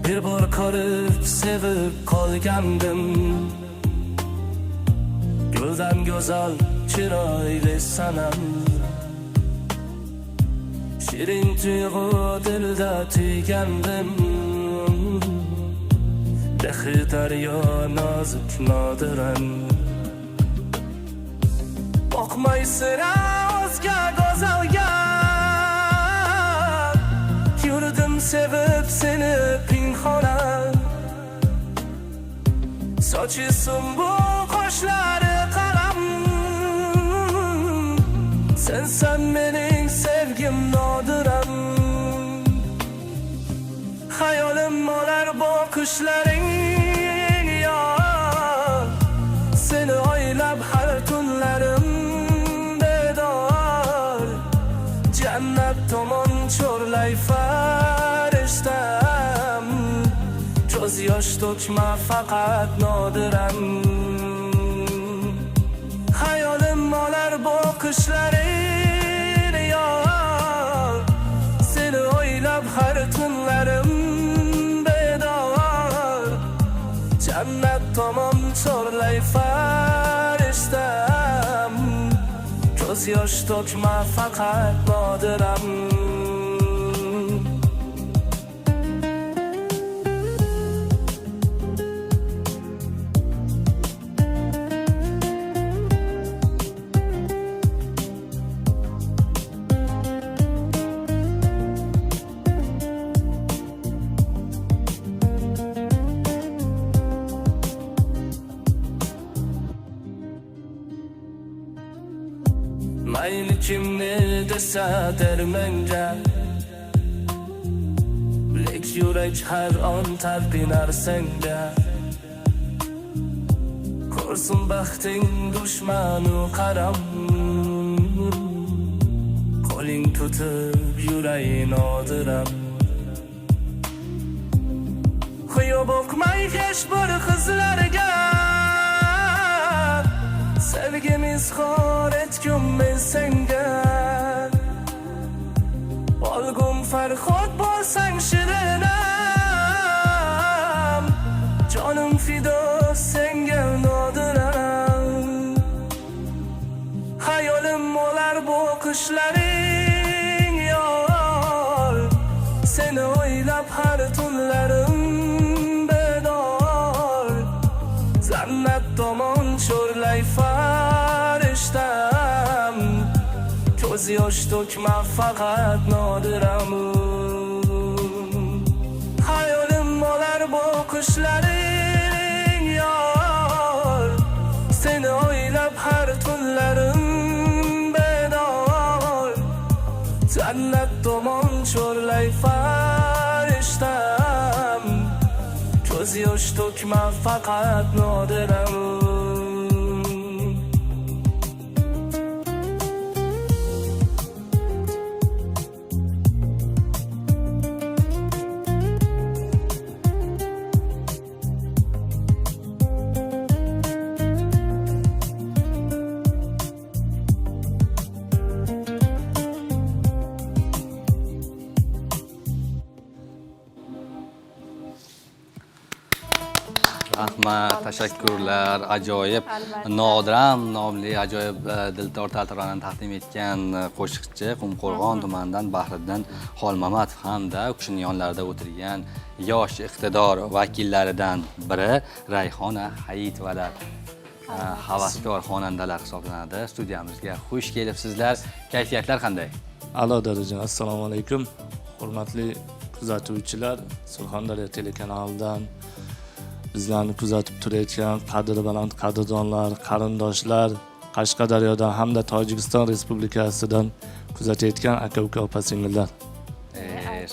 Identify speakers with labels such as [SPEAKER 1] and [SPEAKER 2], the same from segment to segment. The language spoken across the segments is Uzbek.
[SPEAKER 1] Bir bor ko'rib sevib qolgandim. Guldan go'zal chiroyli sanam, shirin tuyg'u dilda tuygandim. Behi daryo nozik nodiran, boqmay sira o'zga go'zalga. Yurdim sevib seni pinxonan, sochi sumbul qoshlari qalam. Sensan mening sevgim nodiram, hayolim olar boqishlaring yor. Seni o'ylab har tunlarim bedor, jannat tomon cho'rlay farishtam. Ko'z yosh to'kma faqat nodiram, hayolim olar boqishlaring yor. Seni o'ylab har tunlarim bedor, jannat tomon cho'rlay farishtam. Ko'z yosh to'kma faqat nodiram. Mayli kimni desa dermenga, lek yurek har on talpinar senga. Ko'rsin baxting dushmanu qaram, qo'ling tutib yuray nodiram. Qo'ya boqmay hech bir qizlarga, sevgimiz izhor etgum men senga. Olgum farhod bo'lsang shirinam, jonim fido senga nodiram. Hayolim olar boqishlaring yor. Seni o'ylab har tunlarim bedor, jannat tomon cho'rlay farishtam. Ko'z yosh to'kma faqat nodiram, hayolim olar boqishlaring yor. Seni o'ylab har tunlarim bedor, jannat tomon cho'rlay farishtam. Ko'z yosh to'kma faqat nodiram.
[SPEAKER 2] Rahmat, tashakkurlar. Ajoyib. Nodiram nomli ajoyib dildor taronani taqdim etgan qo'shiqchi Qumqo'rg'on tumanidan Bahriddin Xolmamatov hamda u kishining yonlarida o'tirgan yosh iqtidor vakillaridan biri Rayhona Hayitovalar. Havaskor xonandalar hisoblanadi. Studiyamizga xush kelibsizlar. Kayfiyatlar qanday?
[SPEAKER 3] A'lo darajada. Assalomu alaykum. Hurmatli kuzatuvchilar, Surxondaryo telekanalidan bizlarni kuzatib turayotgan qadri baland qadrdonlar, qarindoshlar, Qashqadaryodan hamda Tojikiston Respublikasidan kuzatayotgan aka-uka opa-singillar.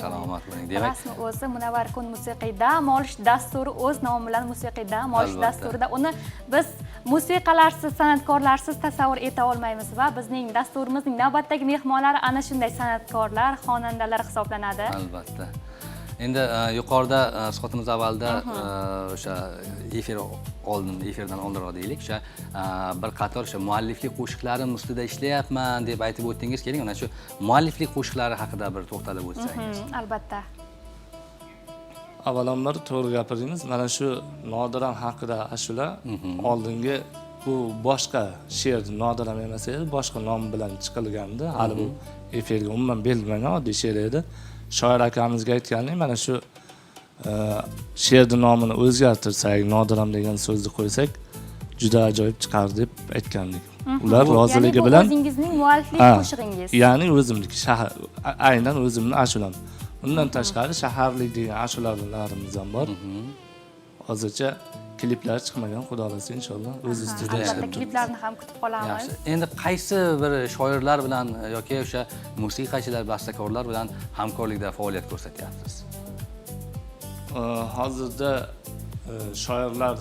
[SPEAKER 2] Salomat bo'ling. Demak,
[SPEAKER 4] rasmi o'zi Munavvar kun musiqiy dam olish dasturi o'z nomi bilan musiqiy dam olish dasturida uni biz musiqalarsiz, san'atkorlarsiz tasavvur eta olmaymiz va bizning dasturimizning navbatdagi mehmonlari ana shunday san'atkorlar, xonandalar hisoblanadi.
[SPEAKER 2] Albatta. Endi yuqorida suhbatimiz avvalda o'sha efirdan oldinroq deylik, o'sha bir qator o'sha mualliflik qo'shiqlarim ustida ishlayapman deb aytib o'tdingiz. Keling, ana shu mualliflik qo'shiqlari haqida bir to'xtalib o'tsangiz.
[SPEAKER 4] Albatta.
[SPEAKER 3] avvalambor to'g'ri gapirдingiz. Mana shu Nodiram haqida ashula oldingi bu boshqa she'r Nodiram emas edi, boshqa nom bilan chiqilgandi. Hali bu efirga umuman berilmagan oddiy she'r edi. Shoir akamizga aytgandik, mana shu she'rning nomini o'zgartirsak, Nodiram degan so'zni qo'ysak, juda ajoyib chiqar deb aytgandik. Ular roziligi bilan
[SPEAKER 4] o'zingizning mualliflik qo'shig'ingiz.
[SPEAKER 3] Ya'ni o'zimniki shahar, aynan o'zimning ashulam. Undan tashqari shaharlik degan ashulalarimiz ham bor. Hozircha kliplar chiqmagan, xudo xolasa inshaalloh o'z ustida
[SPEAKER 4] Albatta
[SPEAKER 3] ishlab
[SPEAKER 4] kliplarni ham kutib qolamiz.
[SPEAKER 2] Yaxshi. Endi qaysi bir shoirlar bilan yoki o'sha musiqachilar, bastakorlar bilan hamkorlikda faoliyat ko'rsatyapsiz?
[SPEAKER 3] Hozirda shoirlar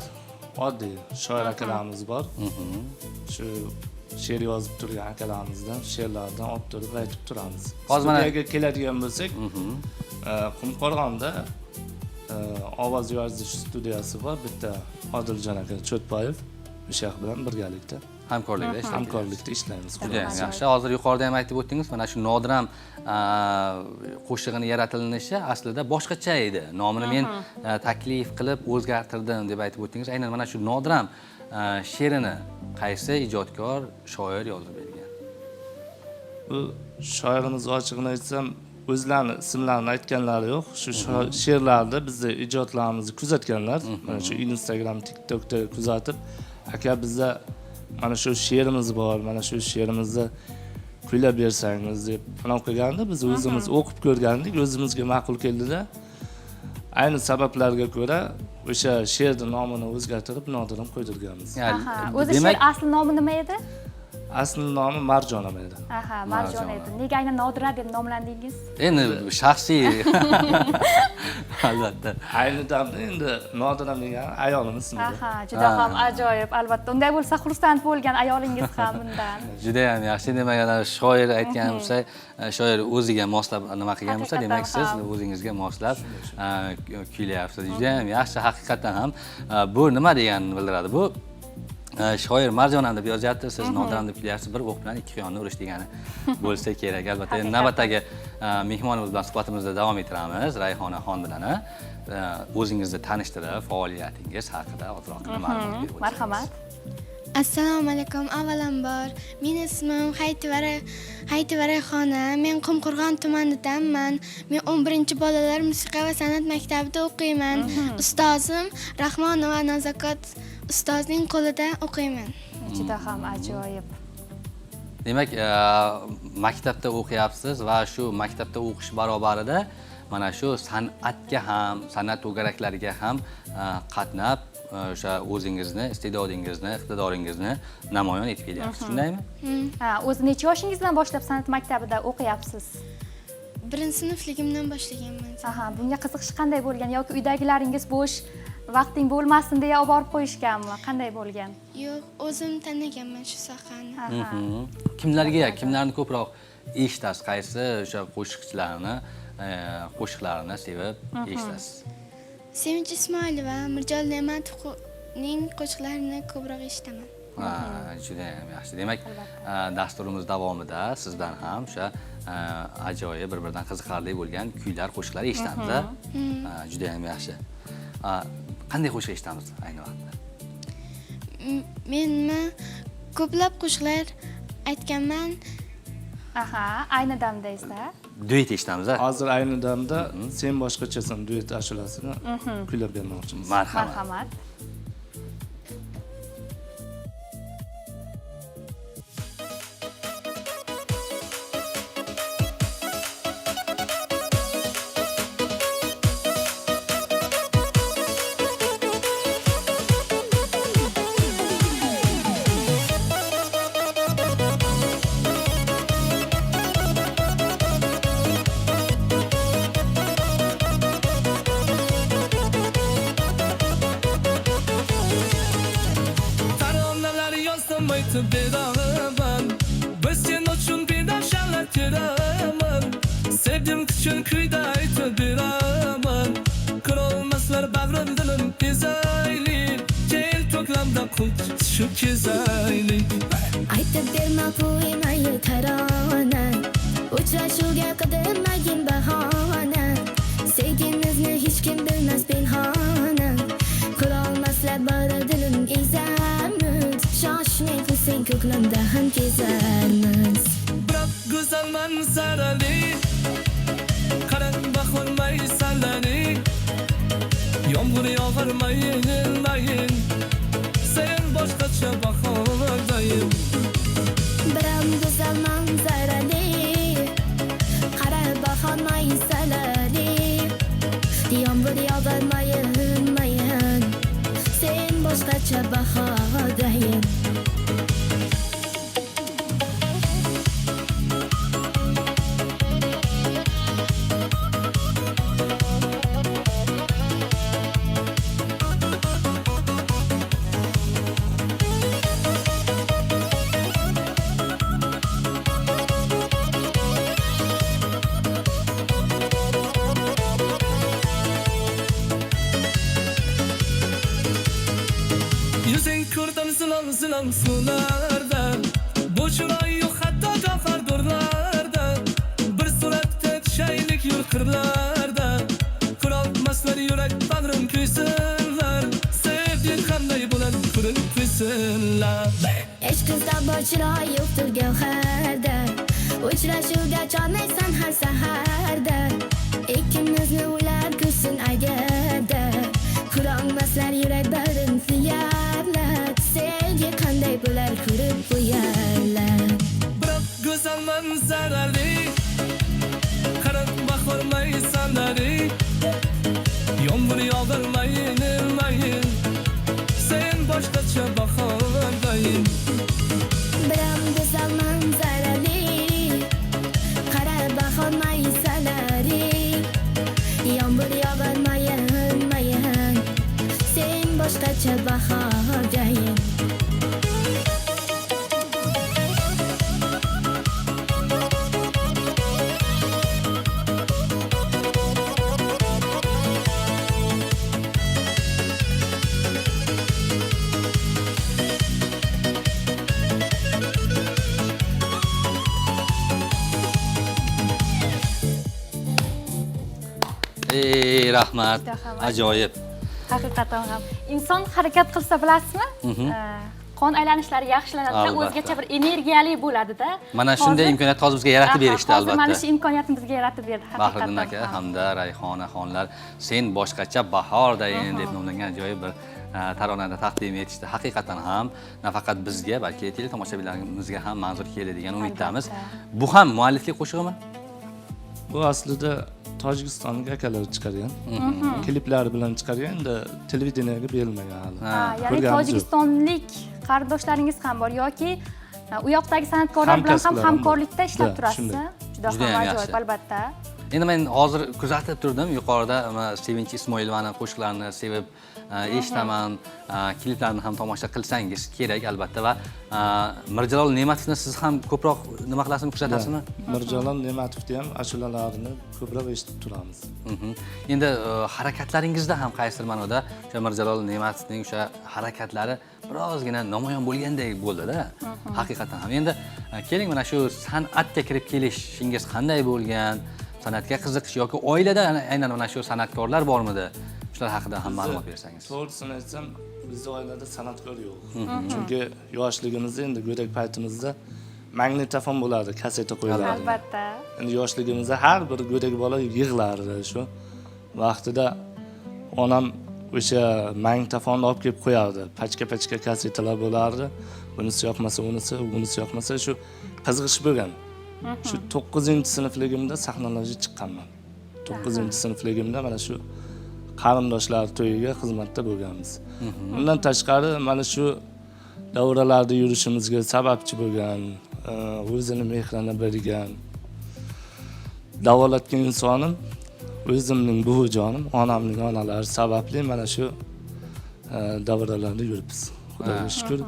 [SPEAKER 3] oddiy shoir akalarimiz bor. Shu she'r yozib turgan akalarimizdan she'rlardan olib turib aytib turamiz. Studiyaga keladigan bo'lsak, Qumqo'rg'onda ovoz yozish studiyasi bor. Bitta Odiljon aka Cho'tboyev o'sha bilan birgalikda hamkorlikda ishlaymiz.
[SPEAKER 2] Juda yaxshi. Hozir yuqorida ham aytib o'tdingiz, mana shu Nodiram qo'shig'ini yaratilinishi aslida boshqacha edi. Nomini men taklif qilib o'zgartirdim deb aytib o'tdingiz. Aynan mana shu Nodiram she'rini qaysi ijodkor, shoir yozib bergan?
[SPEAKER 3] Bu shoirimiz ochiqni aytsam, o'zlarini ismlarini aytganlari yo'q. Shu she'rlarda bizning ijodlarimizni kuzatganlar. Mana shu Instagram, TikTokda kuzatib, aka bizda mana shu she'rimiz bor, mana shu she'rimizni kuylab bersangiz deb plan qilganda, biz o'zimiz o'qib ko'rgandik, o'zimizga ma'qul keldida. Ayni sabablarga ko'ra o'sha she'rning nomini o'zgartirib Nodiram qo'ydirganmiz.
[SPEAKER 4] O'zi she'r asli nomi nima edi?
[SPEAKER 3] Asli nomi Marjonam edi.
[SPEAKER 4] Marjon edi. Nega aynan Nodira deb nomlandingiz?
[SPEAKER 2] Endi shaxsiy albatta.
[SPEAKER 3] Ayni damda endi Nodiram degan ayolimiz ismi.
[SPEAKER 4] Juda ham ajoyib. Albatta, unday bo'lsa xursand bo'lgan ayolingiz ham bundan.
[SPEAKER 2] Juda ham yaxshi. Demak, ana shoir aytgan bo'lsa, shoir o'ziga moslab nima qilgan bo'lsa, demak siz o'zingizga moslab kuylayapsiz. Juda ham yaxshi, haqiqatan ham. Bu nima deganini bildiradi. Bu shoir Marjonam deb yozyapti, siz Nodiram deb kelyapsiz, bir o'q bilan ikki quyonni urish degani bo'lsa kerak. Albatta, navbatdagi mehmonimiz bilan suhbatimizni davom ettiramiz. Rayhonaxon bilan o'zingizni tanishtirib, faoliyatingiz haqida ozroq ma'lumot berib o'tsangiz.
[SPEAKER 4] Marhamat.
[SPEAKER 5] Assalomu alaykum. Avvalambor, mening ismim Hayitova Rayhona. Men Qumqo'rg'on tumanidanman. Men 11 bolalar musiqa va san'at maktabida o'qiyman. Ustozim Rahmonova Nazokat ustozning qo'lida o'qiyman.
[SPEAKER 4] Juda ham ajoyib.
[SPEAKER 2] Demak, maktabda o'qiyapsiz va shu maktabda o'qish barobarida mana shu san'atga ham, san'at to'garaklariga ham qatnab, o'sha o'zingizni, iste'dodingizni, iqtidoringizni namoyon etib kelyapsiz, shundaymi?
[SPEAKER 4] O'zi necha yoshingizdan boshlab san'at maktabida o'qiyapsiz?
[SPEAKER 5] 1-sinfligimdan boshlaganman.
[SPEAKER 4] Bunga qiziqish qanday bo'lgan yoki uydagilaringiz bo'sh vaqting bo'lmasin deya olib borib qo'yishganmi? Qanday bo'lgan?
[SPEAKER 5] Yo'q, o'zim tanlaganman shu sohani.
[SPEAKER 2] Kimlarni ko'proq eshitasiz? Qaysi o'sha qo'shiqlarini sevib eshitasiz?
[SPEAKER 5] Sevinch Ismoilova, Mirjol Ne'matovning qo'shiqlarini ko'proq eshitaman.
[SPEAKER 2] Juda ham yaxshi. Demak, dasturimiz davomida sizdan ham o'sha ajoyib, bir-biridan qiziqarli bo'lgan kuylar, qo'shiqlar eshitamiz. Juda ham yaxshi. Qanday qo'shiq eshitamiz ayni vaqtda?
[SPEAKER 5] Men ko'plab qo'shiqlar aytganman.
[SPEAKER 4] Ayni damda esa
[SPEAKER 2] duet eshitamiz.
[SPEAKER 3] Hozir ayni damda Sen boshqachasan duet ashulasini kuylab bermoqchimiz.
[SPEAKER 4] Marhamat.
[SPEAKER 1] aytib beraman biz sen uchun bedashalar teraman sevdim uchun kuyda aytib beraman qilolmaslar bag'rim dilim tezaylik kel to'klamda qult tushib kezaylik
[SPEAKER 6] aytib berma qo'ymayi tarona uchrashuvga qidirmagin bahona sevgimizni hech kim bilmas ko'klamda ham kezarmiz.
[SPEAKER 1] Biroq go'zal manzarali qarang bahor maysalari yomg'ir yog'ar mayin sen boshqacha bahordayin
[SPEAKER 6] Biram go'zal manzarali qara bahor maysalari yomg'ir yog'ar mayin sen boshqacha bahodayin.
[SPEAKER 1] Yuzing ko'rdim zilam suvlarda bu chiroy yo'q hatto gavhardorlarda bir suratda tushaylik yo'l qirlarda qurolmaslar yurak bag'rim kuysinlar sevging qanday bo'ladi ko'rib qo'ysinlar
[SPEAKER 6] Hech qizda bor chiroy yo'qdir gavharda uchrashuvga chorlaysan har saharda ikkimizni ular ko'rsin agarda qurolmaslar yurak bag'rim suyarlar sevgi qanday bo'lar ko'rib qo'yarlar.
[SPEAKER 1] biroq go'zal manzarali qarab bahor maysalari yomg'ir yog'ar mayin sen boshqacha bahordayin
[SPEAKER 6] Biram go'zal manzarali qara bahor maysalari yomg'ir yog'ar mayin sen boshqacha bahodayin.
[SPEAKER 2] Rahmat. Ajoyib.
[SPEAKER 4] Haqiqatan ham inson harakat qilsa bilasizmi? Qon aylanishlari yaxshilanadi,
[SPEAKER 2] Albatta.
[SPEAKER 4] o'zgacha bir energiyali bo'ladi-da.
[SPEAKER 2] Mana shunday imkoniyat hozir bizga yaratib berishdi
[SPEAKER 4] Hozir mana
[SPEAKER 2] albatta.
[SPEAKER 4] shu imkoniyatni bizga yaratib berdi
[SPEAKER 2] Bahriddin aka
[SPEAKER 4] haqiqatan.
[SPEAKER 2] hamda Rayhona xonlar sen boshqacha bahordayin deb nomlangan ajoyib bir taronani taqdim etishdi. Haqiqatan ham nafaqat bizga, balki teletomoshabinlarimizga ham manzur keladigan umiddamiz. Bu ham mualliflik qo'shig'imi?
[SPEAKER 3] Bu aslida Tojikistonlik akalar chiqargan. Kliplari bilan chiqargan, endi televideniyega berilmagan hali.
[SPEAKER 4] Ya'ni
[SPEAKER 3] Ko'rganimiz yo'q.
[SPEAKER 4] Tojikistonlik qardoshlaringiz ham bor yoki u yoqdagi san'atkorlar bilan ham
[SPEAKER 3] Hamkasblar ham bor.
[SPEAKER 4] hamkorlikda ishlab
[SPEAKER 3] Da,
[SPEAKER 4] turasiz.
[SPEAKER 3] shunday.
[SPEAKER 4] Juda
[SPEAKER 2] Judayam
[SPEAKER 4] ham
[SPEAKER 2] yaxshi.
[SPEAKER 4] ajoyib albatta.
[SPEAKER 2] Endi men hozir kuzatib turdim, yuqorida Sevinch Ismoilovani qo'shiqlarini sevib eshitaman, kliplarni ham tomosha qilsangiz kerak albatta va Mirjalol Ne'matovni siz ham ko'proq nima qilasizmi, kuzatasizmi?
[SPEAKER 3] Mirjalol Ne'matovni ham ashulalarini ko'proq eshitib turamiz.
[SPEAKER 2] Endi harakatlaringizda ham qaysidir ma'noda o'sha Mirjalol Ne'matovning o'sha harakatlari birozgina namoyon bo'lgandek bo'ldi-da. Haqiqatan ham. Endi keling mana shu san'atga kirib kelishingiz qanday bo'lgan? San'atga qiziqish yoki oilada aynan mana shu san'atkorlar bormidi? Shular haqida ham ma'lumot bersangiz.
[SPEAKER 3] To'g'risini aytsam, bizning oilada san'atkor yo'q. Chunki yoshligimizda endi go'dak paytimizda magnitofon bo'lardi, kaseta qo'yilardi.
[SPEAKER 4] Albatta.
[SPEAKER 3] Endi yoshligimizda har bir go'dak bola yig'lardi shu. Vaqtida onam o'sha magnitofonni olib kelib qo'yardi. Pachka kasetalar bo'lardi. Bunisi yoqmasa unisi, bunisi yoqmasa shu qiziqish bo'lgan. Shu 9-sinfligimda sahnalarga chiqqanman. 9-sinfligimda mana shu qarindoshlar to'yiga xizmatda bo'lganmiz. Undan tashqari mana shu davralarda yurishimizga sababchi bo'lgan, o'zini mehrini bergan, davolatgan insonim o'zimning buvijonim, onamning onalari sababli mana shu davralarda yuribmiz. Xudoga shukr.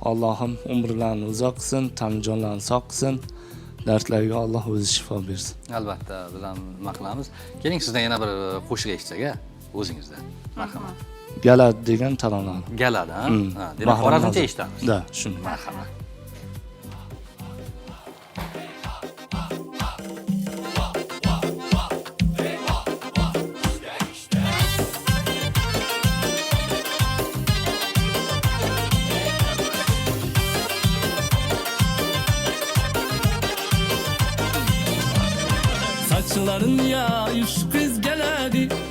[SPEAKER 3] Allohim umrlarini uzoq qilsin, tan jonlarini sog' qilsin. Dardlarga Alloh o'zi shifo bersin.
[SPEAKER 2] Albatta, biz ham nima qilamiz. Keling sizdan yana bir qo'shiq eshitsak-a, o'zingizdan. Marhamat.
[SPEAKER 3] Galad degan tarona.
[SPEAKER 2] Galad, ha? Demak, Xorazmcha eshitamiz.
[SPEAKER 3] Da, shunday.
[SPEAKER 2] Marhamat.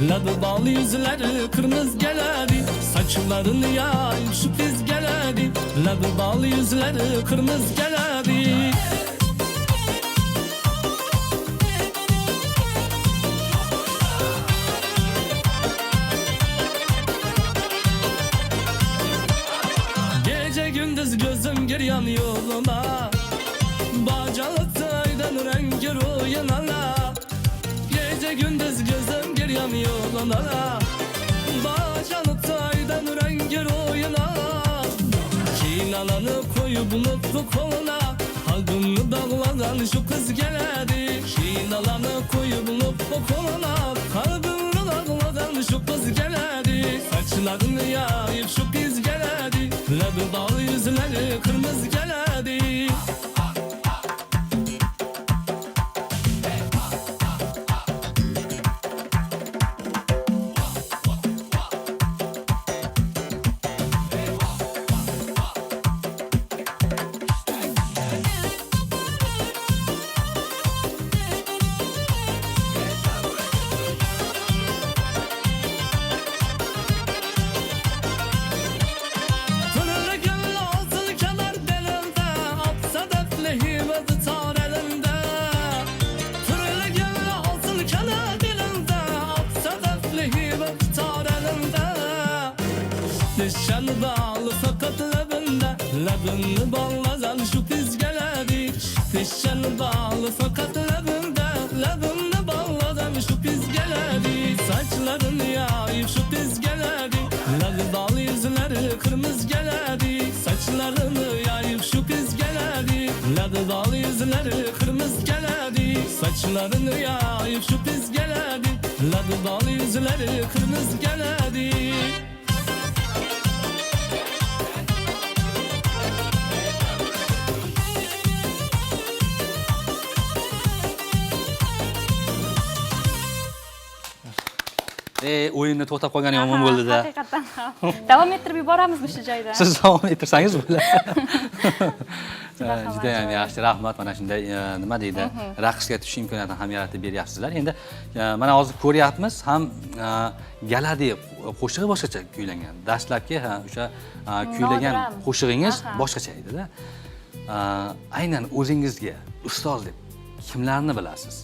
[SPEAKER 1] Labi bal yüzleri kırmızı geledi, saçlarını yayıp şu kız geledi. Labi bal yüzleri kırmızı geledi. Gece gündüz gözüm giryan yoluna, bacalı aydan rengi rüyana. Gece gündüz gözüm giryan yoluna, bacalı aydan rengi rüyana. Kinalanı koyup mutlu koluna, kalbimi dağladan şu kız geledi. Kinalanı koyup mutlu koluna, kalbimi dağladan şu kız geledi. Saçlarını yayıp şu kız geledi, labi bal yüzleri kırmızı geledi. Dişen bağlı fakat labında, labını bağladan şu kız geledi. Dişen bağlı fakat labında, labını bağladan şu kız geledi. Saçlarını yayıp şu kız geledi, labi bal yüzleri kırmızı geledi. Saçlarını yayıp şu kız geledi, labi bal yüzleri kırmızı geledi. Saçlarını yayıp şu kız geledi, labi bal yüzleri kırmızı geledi.
[SPEAKER 2] O'yinni to'xtab qolgani yomon bo'ldi-da.
[SPEAKER 4] Haqiqatan ham. Davom ettirib yuboramizmi shu joyda?
[SPEAKER 2] Siz davom ettirsangiz bo'ladi. Juda ham yaxshi, rahmat. Mana shunday nima deydi, raqsga tushish imkoniyatini ham yaratib beryapsizlar. Endi mana hozir ko'ryapmiz, ham Galadi qo'shig'i boshqacha kuylangan. Dastlabki o'sha kuylagan qo'shig'ingiz boshqacha edi-da. Aynan o'zingizga ustoz deb kimlarni bilasiz?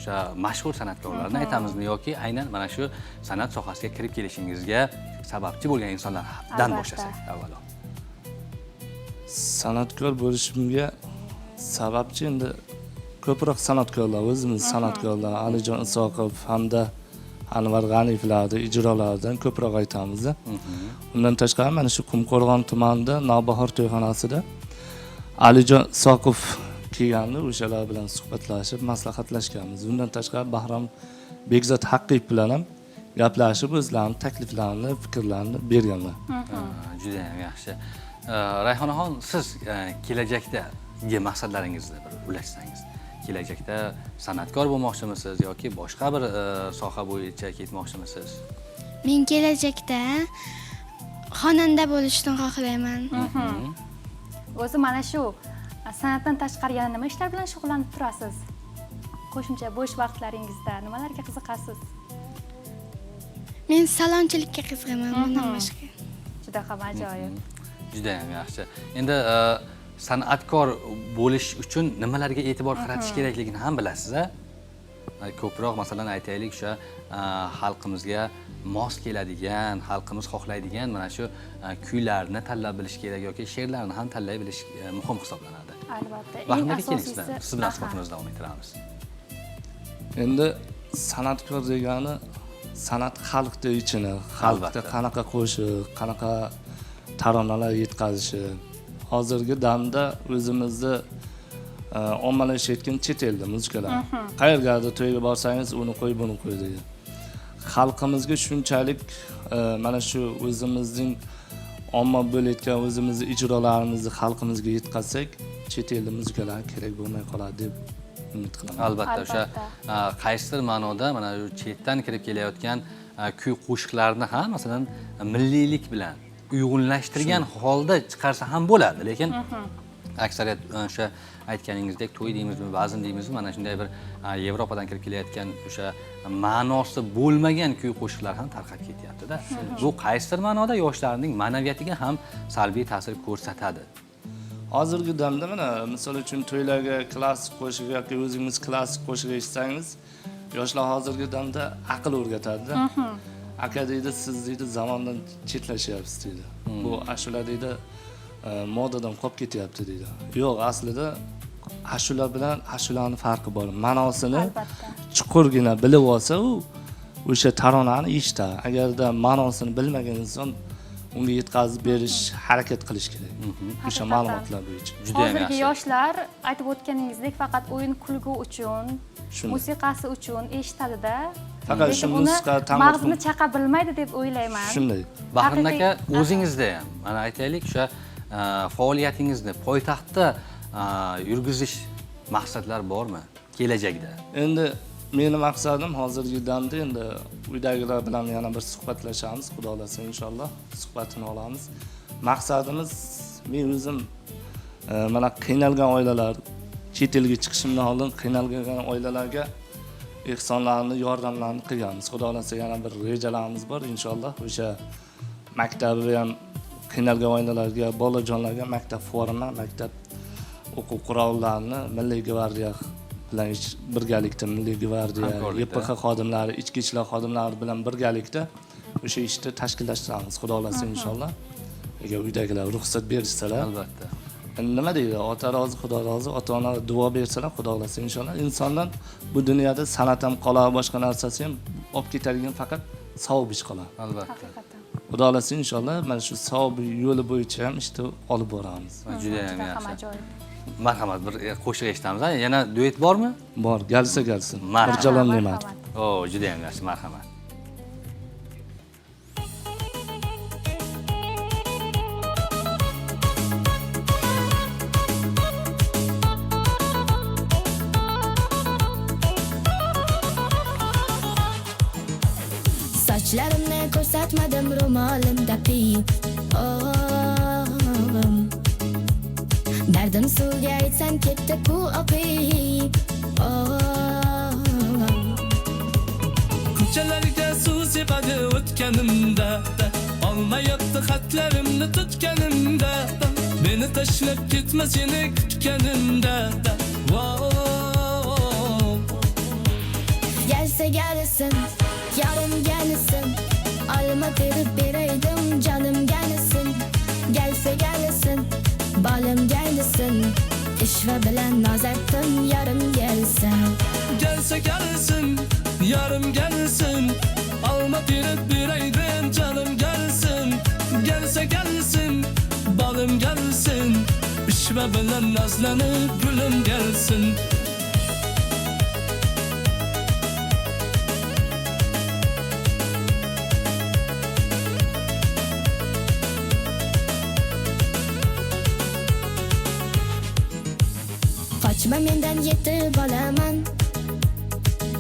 [SPEAKER 2] O'sha mashhur san'atkorlarni aytamizmi yoki aynan mana shu san'at sohasiga kirib kelishingizga sababchi bo'lgan insonlardan boshlasak avvalo.
[SPEAKER 3] San'atkor bo'lishimga sababchi endi ko'proq san'atkorlar, o'zimiz san'atkorlar, Alijon Isoqov hamda Anvar G'aniyevlarni ijrolaridan ko'proq aytamiz. Undan tashqari mana shu Qumqo'rg'on tumanida Navbahor to'yxonasida Alijon Isoqov kelganda o'shalar bilan suhbatlashib, maslahatlashganmiz. Undan tashqari Bahrom Bekzod Haqqiyev bilan ham gaplashib, o'zlarining takliflarini, fikrlarini berganlar.
[SPEAKER 2] Juda ham yaxshi. Rayhonaxon, siz kelajakdagi maqsadlaringizni bir ulashsangiz, kelajakda san'atkor bo'lmoqchimisiz yoki boshqa bir soha bo'yicha ketmoqchimisiz?
[SPEAKER 5] Men kelajakda xonanda bo'lishni xohlayman.
[SPEAKER 4] O'zi mana shu san'atdan tashqari yana nima ishlar bilan shug'ullanib turasiz? Qo'shimcha bo'sh vaqtlaringizda nimalarga qiziqasiz?
[SPEAKER 5] Men salonchilikka qiziqaman, bundan boshqa.
[SPEAKER 4] Juda ham ajoyib.
[SPEAKER 2] Juda ham yaxshi. Endi san'atkor bo'lish uchun nimalarga e'tibor qaratish kerakligini ham bilasiz-a? Ko'proq masalan aytaylik, o'sha xalqimizga mos keladigan, xalqimiz xohlaydigan mana shu kuylarni tanlab bilish kerak yoki she'rlarni ham tanlay bilish muhim hisoblanadi.
[SPEAKER 4] Albatta.
[SPEAKER 2] Vaqtga keling, siz bilan suhbatimizni davom ettiramiz.
[SPEAKER 3] Endi san'atkor degani san'at xalqni ichini, xalqda qanaqa qo'shiq, qanaqa taronalar yetkazishi. Hozirgi damda o'zimizni ommalashayotgan chet elda muzikalar. Qayergadir to'yga borsangiz, uni qo'y, buni qo'y deydi. Xalqimizga shunchalik mana shu o'zimizning omma bo'layotgan o'zimizning ijrolarimizni xalqimizga yetkazsak, chet elda muzikalar kerak bo'lmay qoladi deb umid qilaman.
[SPEAKER 2] Albatta, o'sha qaysidir ma'noda mana shu chetdan kirib kelayotgan kuy qo'shiqlarni ham masalan milliylik bilan uyg'unlashtirgan holda chiqarsa ham bo'ladi, lekin aksariyat o'sha aytganingizdek to'y deymizmi, bazm deymizmi, mana shunday bir Yevropadan kirib kelayotgan o'sha ma'nosi bo'lmagan kuy qo'shiqlar ham tarqab ketyapti-da. Bu qaysidir ma'noda yoshlarning ma'naviyatiga ham salbiy ta'sir ko'rsatadi.
[SPEAKER 3] Hozirgi damda mana misol uchun to'ylarga klassik qo'shiq yoki o'zingiz klassik qo'shiq eshitsangiz, yoshlar hozirgi damda aql o'rgatadi-da. Aka deydi, siz deydi zamondan chetlashyapsiz deydi. Bu ashula deydi modadan qolib ketyapti deydi. Yo'q, aslida ashula bilan ashulaning farqi bor. Ma'nosini chuqurgina bilib olsa, u o'sha taronani eshitadi. Agarda ma'nosini bilmagan inson unga yetkazib berish, harakat qilish kerak. O'sha ma'lumotlar bo'yicha.
[SPEAKER 2] Juda ham
[SPEAKER 4] Hozirgi
[SPEAKER 2] yaxshi.
[SPEAKER 4] yoshlar aytib o'tganingizdek faqat o'yin kulgu uchun, musiqasi uchun eshitadi-da.
[SPEAKER 3] Faqat shu musiqa
[SPEAKER 4] mag'zini chaqa bilmaydi deb o'ylayman.
[SPEAKER 3] Shunday.
[SPEAKER 2] Bahrim aka, o'zingizda ham mana aytaylik, o'sha faoliyatingizni poytaxtda yurgizish maqsadlar bormi kelajakda?
[SPEAKER 3] Endi meni maqsadim hozirgi damda endi uydagilar bilan yana bir suhbatlashamiz, xudo xolasa inshaalloh suhbatini olamiz. Maqsadimiz men o'zim mana qiynalgan oilalar, chet elga chiqishimdan oldin qiynalgan oilalarga ehsonlarni, yordamlarni qilganmiz. Xudo xolasa yana bir rejalarimiz bor inshaalloh. O'sha maktabi ham qiynalgan oilalarga, bolajonlarga maktab forma, maktab o'quv qurollarini Milliy gvardiya bilan birgalikda Milliy gvardiya, YPX xodimlari, ichki ishlar xodimlari bilan birgalikda o'sha ishni tashkillashtiramiz. Xudo xolasa inshaalloh. Agar uydagilar ruxsat bersalar,
[SPEAKER 2] Albatta.
[SPEAKER 3] nima deydi? Ota rozi, Xudo rozi, ota-ona duo bersalar, Xudo xolasa inshaalloh insondan bu dunyoda san'at ham qolar, boshqa narsasi ham olib ketadigan faqat savob ish qolar.
[SPEAKER 2] Albatta.
[SPEAKER 4] Haqiqatan.
[SPEAKER 3] Xudo xolasa inshaalloh mana shu savob yo'li bo'yicha ham ishni olib boramiz.
[SPEAKER 2] Juda ham
[SPEAKER 4] Juda ham
[SPEAKER 2] yaxshi.
[SPEAKER 4] ajoyib.
[SPEAKER 2] Marhamat, bir qo'shiq eshitamiz. Yana duet bormi?
[SPEAKER 3] Bor, galsa galsin.
[SPEAKER 2] Marhamat.
[SPEAKER 3] Mirjalol Ne'mat.
[SPEAKER 2] O, juda ham yaxshi, marhamat.
[SPEAKER 6] Sochlarimni ko'rsatmadim ro'molimda piy. Dardim suvga aytsam ketdi ku oqib.
[SPEAKER 1] Ko'chalarga suv sepadi o'tganimda, olmayapti xatlarimni tutganimda, meni tashlab ketma seni kutganimda.
[SPEAKER 6] Gelsa gelsin, yarım gelsin. Alma terib beraydim, canım gelsin. Gelsa gelsin, balım gelsin. İşva bilan nozatdim, yarım gelsin.
[SPEAKER 1] Gelse gelsin, yarım gelsin, alma terib beraydim, canım gelsin. Gelse gelsin, balım gelsin, pishva bilan nazlanib gulim gelsin.
[SPEAKER 6] Qochma mendan yetib olaman.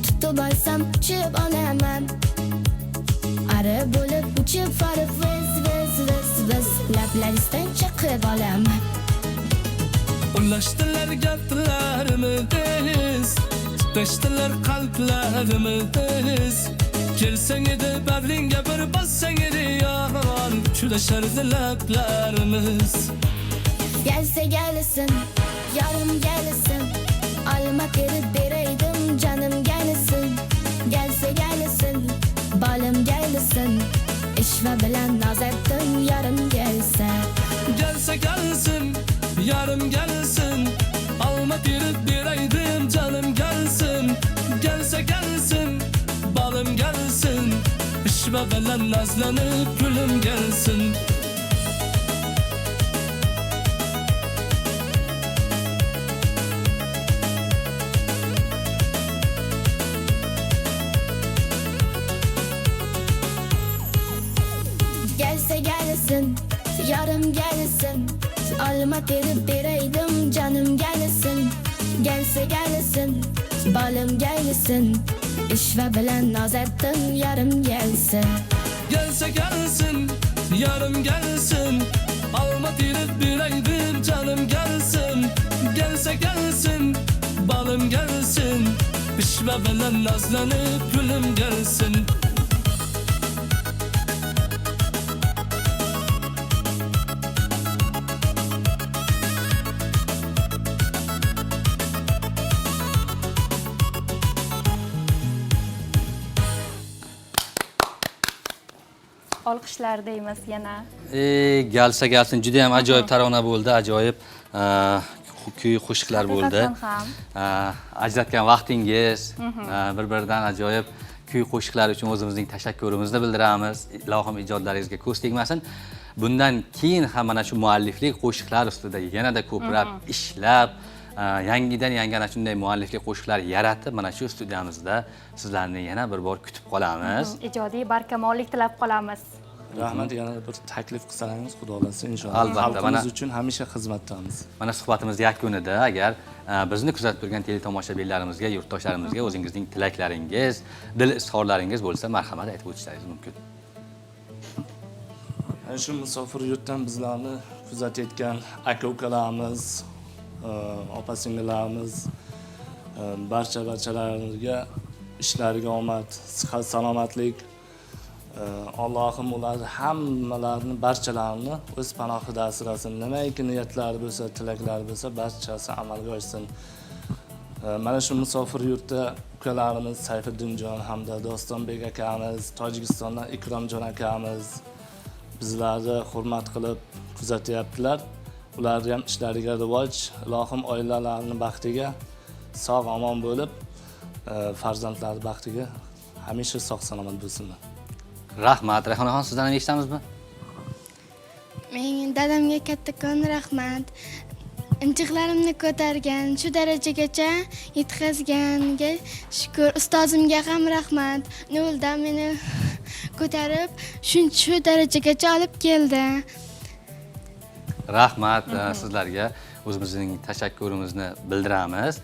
[SPEAKER 6] Tutib olsam uchib olaman. Ari bo'lib uchib farib viz lablaringizdan chiqib olaman.
[SPEAKER 1] Ulashdilar gaplarimi tez, titashdilar qalblarimi tez. Kelsang edi bag'ringga bir bossang edi yon, chulashardi lablarimiz.
[SPEAKER 6] Gelse gelsin, yarım gelsin. Alma terib beraydim, canım gelsin. Gelse gelsin, balım gelsin. İşva bilan nozatdim, yarım gelsin.
[SPEAKER 1] Gelse gelsin, yarım gelsin, alma terib beraydim, canım gelsin. Gelse gelsin, balım gelsin, pishva bilan nazlanib gulim gelsin.
[SPEAKER 6] Gelse gelsin, yarım gelsin. Alma terib beraydim, canım gelsin. Gelse gelsin, balım gelsin. İşva bilan nozatdim, yarım gelsin.
[SPEAKER 1] Gelse gelsin, yarım gelsin, Alma tirib biraydim canım gelsin. Gelse gelsin, balım gelsin. Pişme bilen nazlanıp gülüm gelsin.
[SPEAKER 4] Olqishlar deymiz yana.
[SPEAKER 2] Gelsa gelsin juda ham ajoyib tarona bo'ldi, ajoyib kuy qo'shiqlar bo'ldi.
[SPEAKER 4] Haqiqatan ham.
[SPEAKER 2] Ajratgan vaqtingiz, bir-biridan ajoyib kuy qo'shiqlar uchun o'zimizning tashakkurimizni bildiramiz. Ilohim ijodlaringizga ko'z tegmasin. Bundan keyin ham mana shu mualliflik qo'shiqlar ustida yanada ko'proq ishlab, yangidan yangi ana shunday mualliflik qo'shiqlar yaratib, mana shu studiyamizda sizlarni yana bir bor kutib qolamiz.
[SPEAKER 4] Ijodiy barkamollik tilab qolamiz.
[SPEAKER 3] Rahmat, yana bir taklif qilsangiz, xudo xohlasa inshaalloh.
[SPEAKER 2] Albatta,
[SPEAKER 3] Xalqimiz uchun hamisha xizmatdamiz.
[SPEAKER 2] Mana suhbatimiz yakunida agar bizni kuzatib turgan teletomoshabinlarimizga, yurtdoshlarimizga o'zingizning tilaklaringiz, dil izhorlaringiz bo'lsa, marhamat aytib o'tishlaringiz mumkin.
[SPEAKER 3] Ana shu musofir yurtdan bizlarni kuzatayotgan aka-ukalarimiz, opa-singillarimiz, barchalarga ishlariga omad, sihat, salomatlik. Allohim ularni hammalarini, barchalarini o'z panohida asrasin. Nimaiki niyatlari bo'lsa, tilaklari bo'lsa, barchasi amalga oshsin. Mana shu musofir yurtda ukalarimiz Sayfiddinjon hamda Dostonbek akamiz, Tojikistondan Ikromjon akamiz bizlarni hurmat qilib kuzatyaptilar. Ularni ham ishlariga rivoj, ilohim oilalarining baxtiga, sog' omon bo'lib, farzandlari baxtiga hamisha sog' salomat bo'lsinlar.
[SPEAKER 2] Rahmat, Rayhonaxon, sizdan ham eshitamizmi?
[SPEAKER 5] Men dadamga kattakon rahmat. Injiqlarimni ko'targan, shu darajagacha yetkazganiga shukr. Ustozimga ham rahmat. Noldan meni ko'tarib, shu darajagacha olib keldi.
[SPEAKER 2] Rahmat sizlarga o'zimizning tashakkurimizni bildiramiz.